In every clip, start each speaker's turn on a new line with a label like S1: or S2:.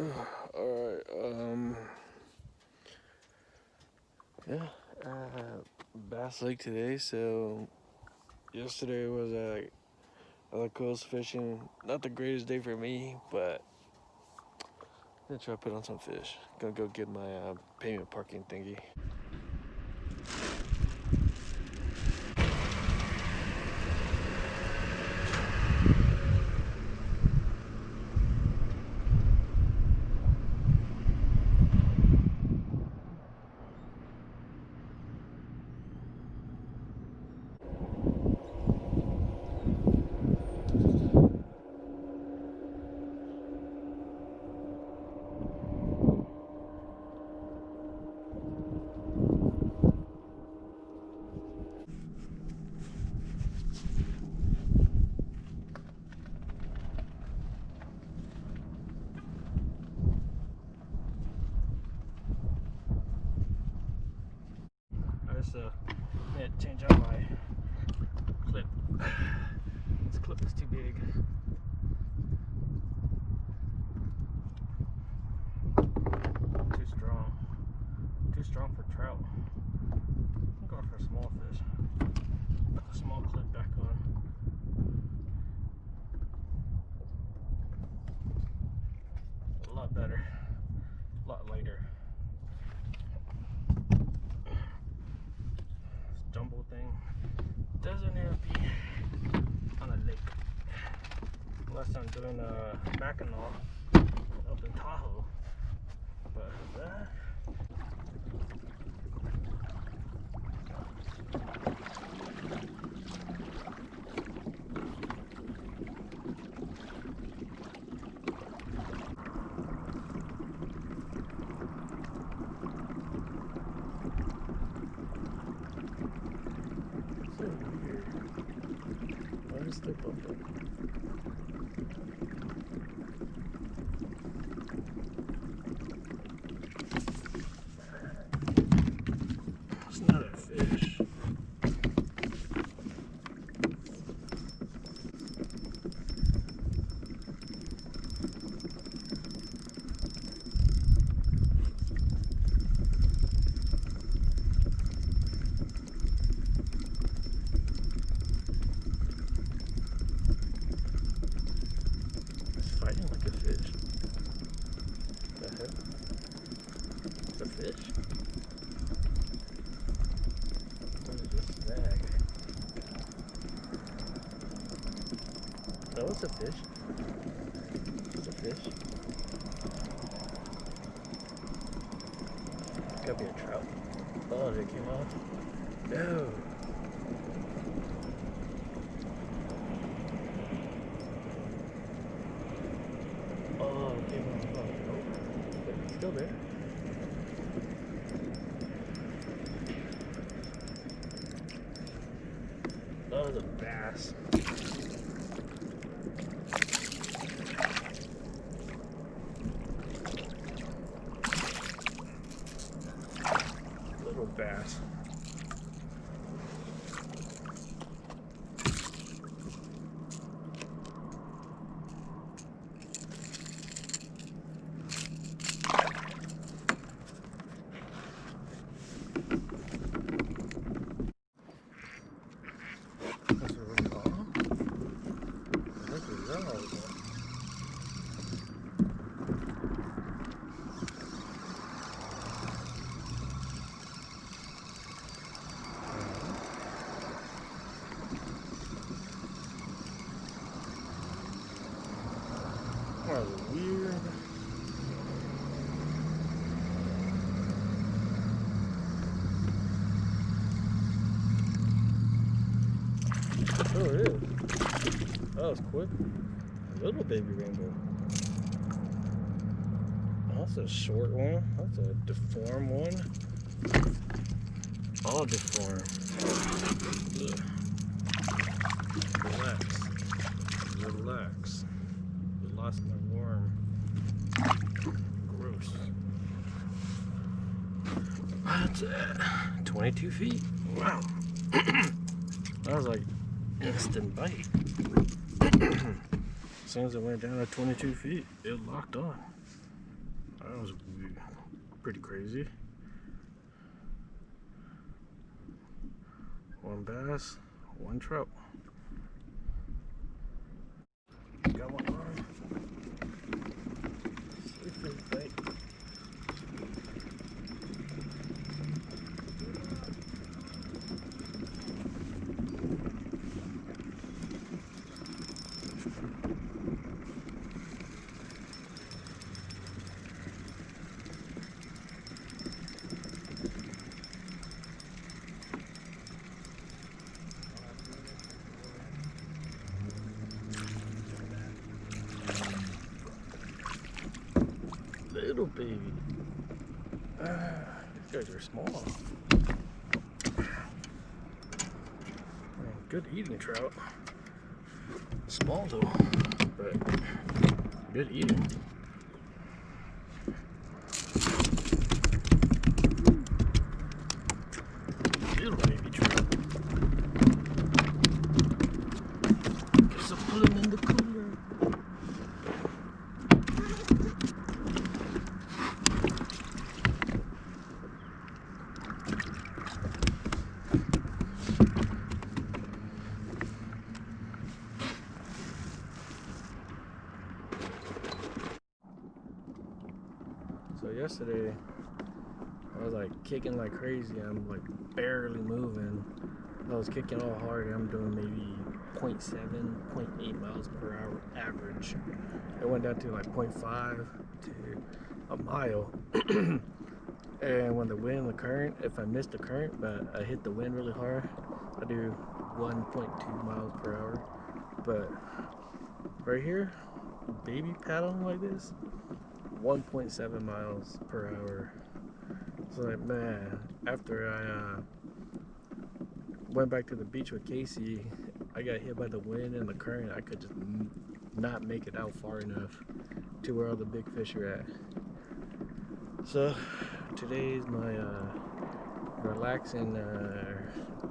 S1: Alright, yeah, Bass Lake today. So yesterday was on the coast fishing. Not the greatest day for me, but I'm gonna try to put on some fish. Gonna go get my payment parking thingy. Alright, so I had to change out my clip. This clip is too big. Too strong. Too strong for trout. I'm going for a small fish. Put the small clip back on. A lot better. A lot lighter. This jumbo thing doesn't have to be on a lake. Unless I'm doing a Mackinac up in Tahoe. But that. So weird. Why is there bumping? It's not a fish. It's fighting like a fish. The heck? It's a fish? What is this snag? No, it's a fish. It's a fish. Gotta be a trout. Oh, they came off. No. Oh, it came off. Oh, nope. But it's still there. That was a bass. Little bass. That's what we call them. I think we run all of them. That was weird. Oh, it is. That was quick. A little baby rainbow. That's a short one. That's a deformed one. All deformed. Ugh. Relax. Relax. I lost my worm. Gross. That's 22 feet. Wow. That was like instant bite. As soon as it went down to 22 feet, it locked on. That was pretty crazy. One bass, one trout. Got one on. See if it's bait. Little baby. These guys are small. Good eating trout. Small though, but good eating. Little baby trout. Guess I'll put him in the cooler. So yesterday, I was like kicking like crazy. I'm like barely moving. I was kicking all hard. I'm doing maybe 0.7, 0.8 miles per hour average. It went down to like 0.5 to a mile. And when the wind, the current, if I missed the current, but I hit the wind really hard, I do 1.2 miles per hour. But right here, baby paddling like this, 1.7 miles per hour. So like, man, after I went back to the beach with Casey, I got hit by the wind and the current. I could just not make it out far enough to where all the big fish are at. So today is my relaxing,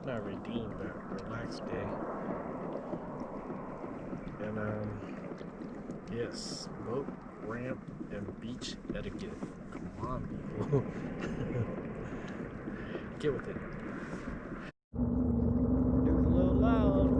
S1: not redeem, but relaxed day. And yes, boat, ramp, and beach etiquette. Come on, people. Get with it. It was a little loud.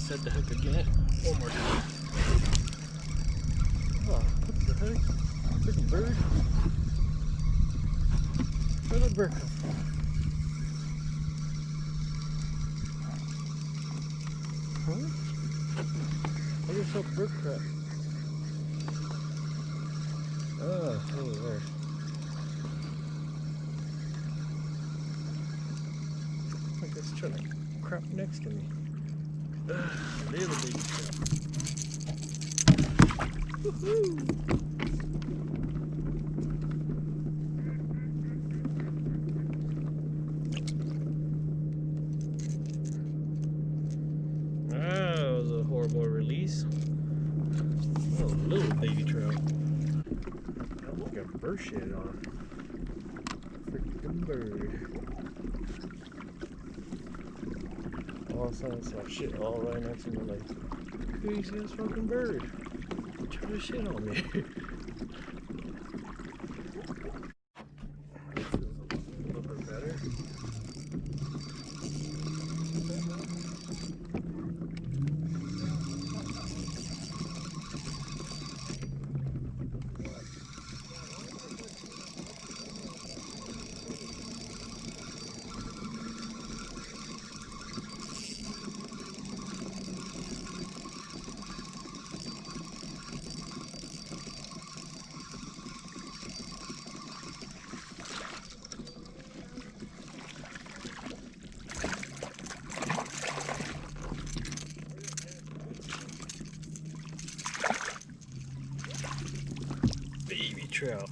S1: Set the hook again. One more time. Oh, what the heck? Freaking bird. Where'd the bird come from? Huh? I just saw bird crap. Oh, hey, there. I guess it's trying to crap next to me. Little baby trout. Woohoo! That was a horrible release. Oh, little baby trout. That look got bird shit on. Freaking bird. All of a sudden, I saw shit all right next to me. Like, who you see this fucking bird? Trying to shit on me. A little bit better. trout.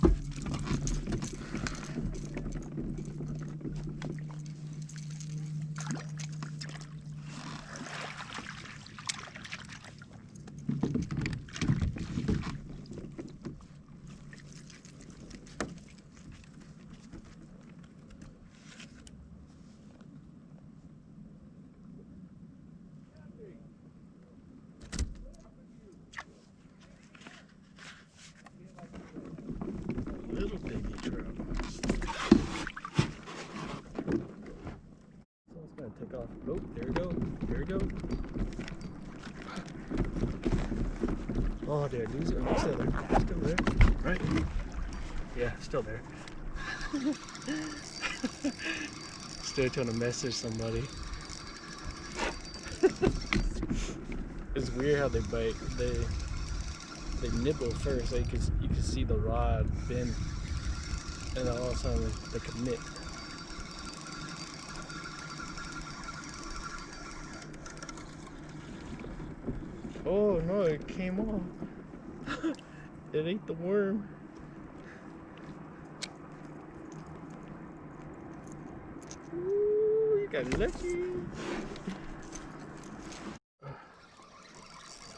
S1: Little baby trout. Someone's gonna take off. Oh, there we go. There we go. Oh, did I lose it? Oh, still there. Still there. Right? Yeah, still there. Still trying to message somebody. It's weird how they bite. They nibble first, so you can see the rod bend, and then all of a sudden they commit. Oh no, it came off. It ate the worm. Ooh, you got lucky.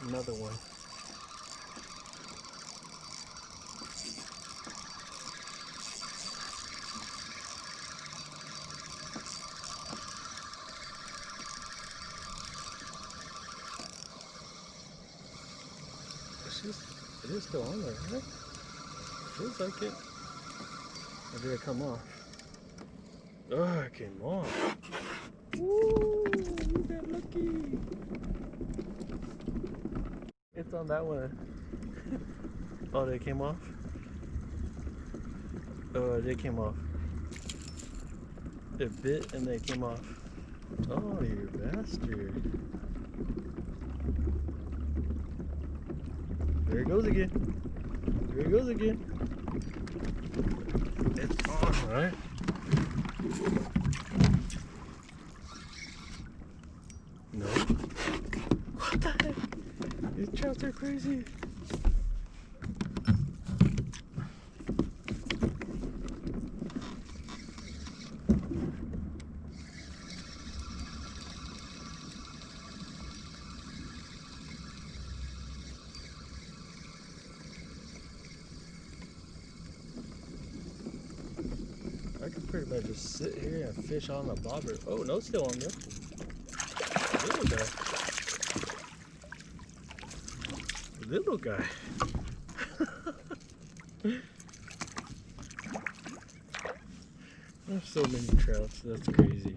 S1: Another one. It is still on there, right? Feels like it. Or did it come off? Oh, it came off. Woo! You got lucky. It's on that one. Oh, they came off? Oh, they came off. It bit and they came off. Oh, you bastard. There it goes again. There it goes again. It's on, right? No. What the heck? These trouts are crazy. I could pretty much just sit here and fish on the bobber. Oh, no, it's still on there. Little guy. Little guy. There's so many trouts. That's crazy.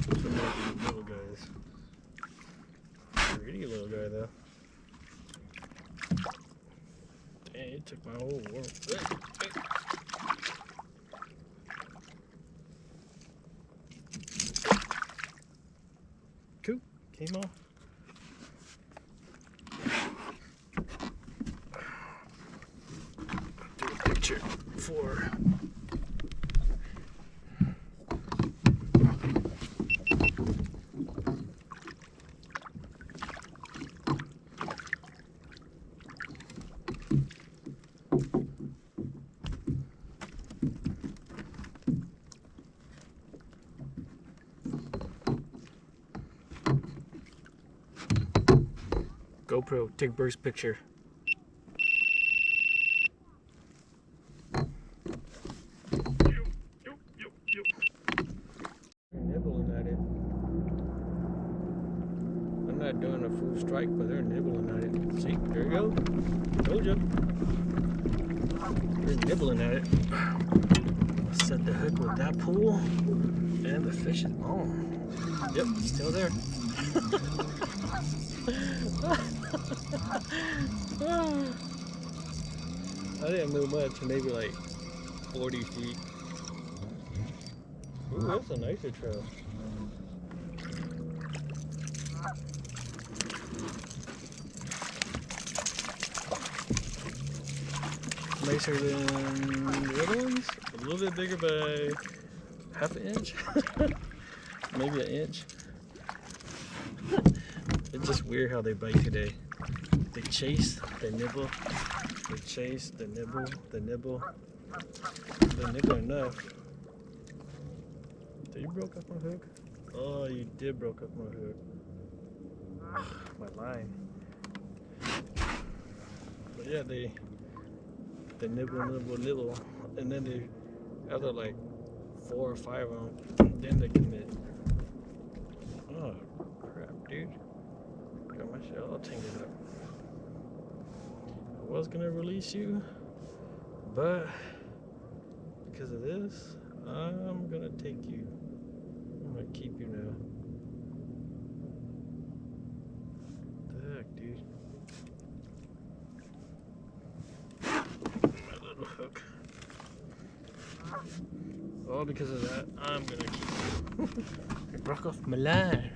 S1: So many little guys. Pretty little guy, though. Dang, it took my whole world. Cool. Came off. Do a picture for GoPro, take burst picture. Nibbling at it. I'm not doing a full strike, but they're nibbling at it. See, there you go. Told you. They're nibbling at it. I'll set the hook with that pool, and the fish is on. Yep, still there. I didn't move much, maybe like 40 feet. Ooh, that's a nicer trout. Nicer than the other ones. A little bit bigger by half an inch. Maybe an inch. It's just weird how they bite today. They chase, they nibble. the chase, the nibble enough. So you broke up my hook? Oh, you did broke up my hook. My line. But yeah, they nibble, and then they, after like 4 or 5 of them, then they commit. Oh crap, dude! Got my shell all tangled up. I was gonna release you, but because of this, I'm gonna take you. I'm gonna keep you now. What the heck, dude? My little hook. All because of that, I'm gonna keep you. I broke off my line.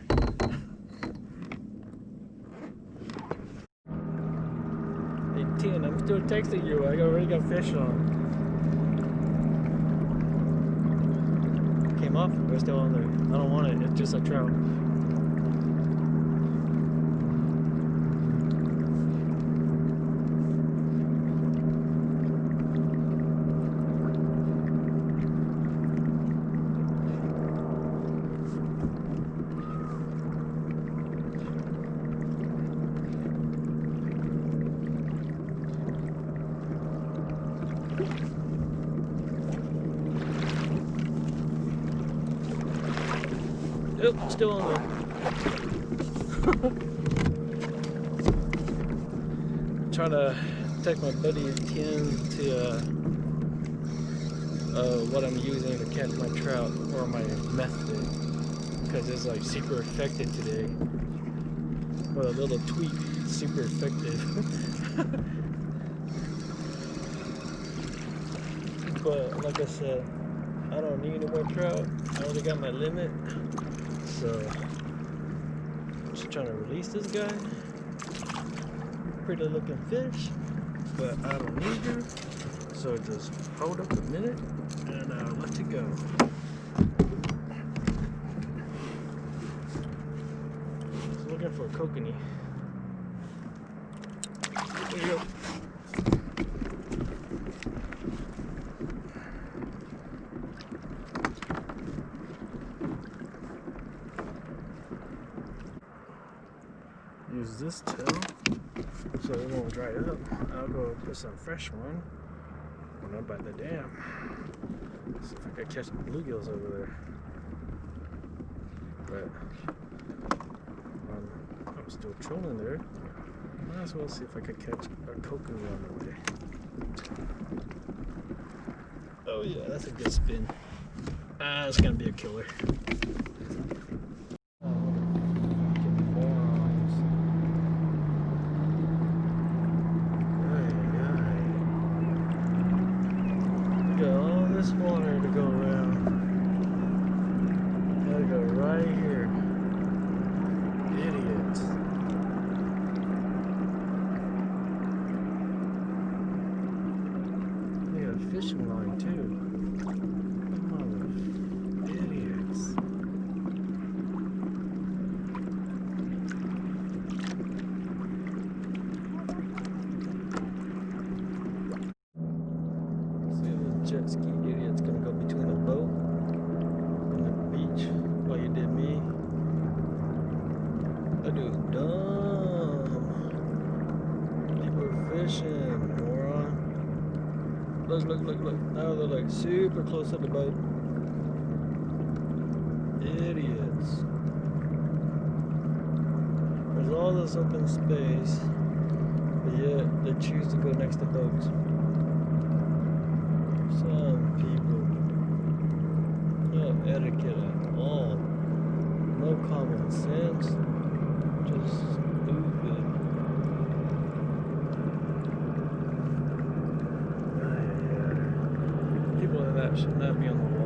S1: Hey, 10, I'm still texting you. I already got fish on. Came off, we're still on there. I don't want it, it's just a trout. Yep, still on there. Trying to take my buddy Tim to what I'm using to catch my trout, or my method, because it's like super effective today. With a little tweak, super effective. But like I said, I don't need any more trout. I already got my limit. So I'm just trying to release this guy. Pretty looking fish, but I don't need you. So just hold up a minute and I'll let you go. Just looking for a kokanee. There you go. Use this tail so it won't dry up. I'll go put some fresh one when I'm by the dam. See if I can catch some bluegills over there. But I'm still trolling there. Might as well see if I could catch a kokanee on the way. Oh yeah, that's a good spin. It's gonna be a killer. This water to go around. Gotta go right here. Idiots. They got a fishing line too. Mother idiots. See the jet ski. It's gonna go between the boat and the beach while you did me. That dude's dumb. People are fishing, moron. Look. Now they're like super close to the boat. Idiots. There's all this open space, but yet they choose to go next to boats. Some people, no etiquette at all, no common sense, just stupid. People like that should not be on the water.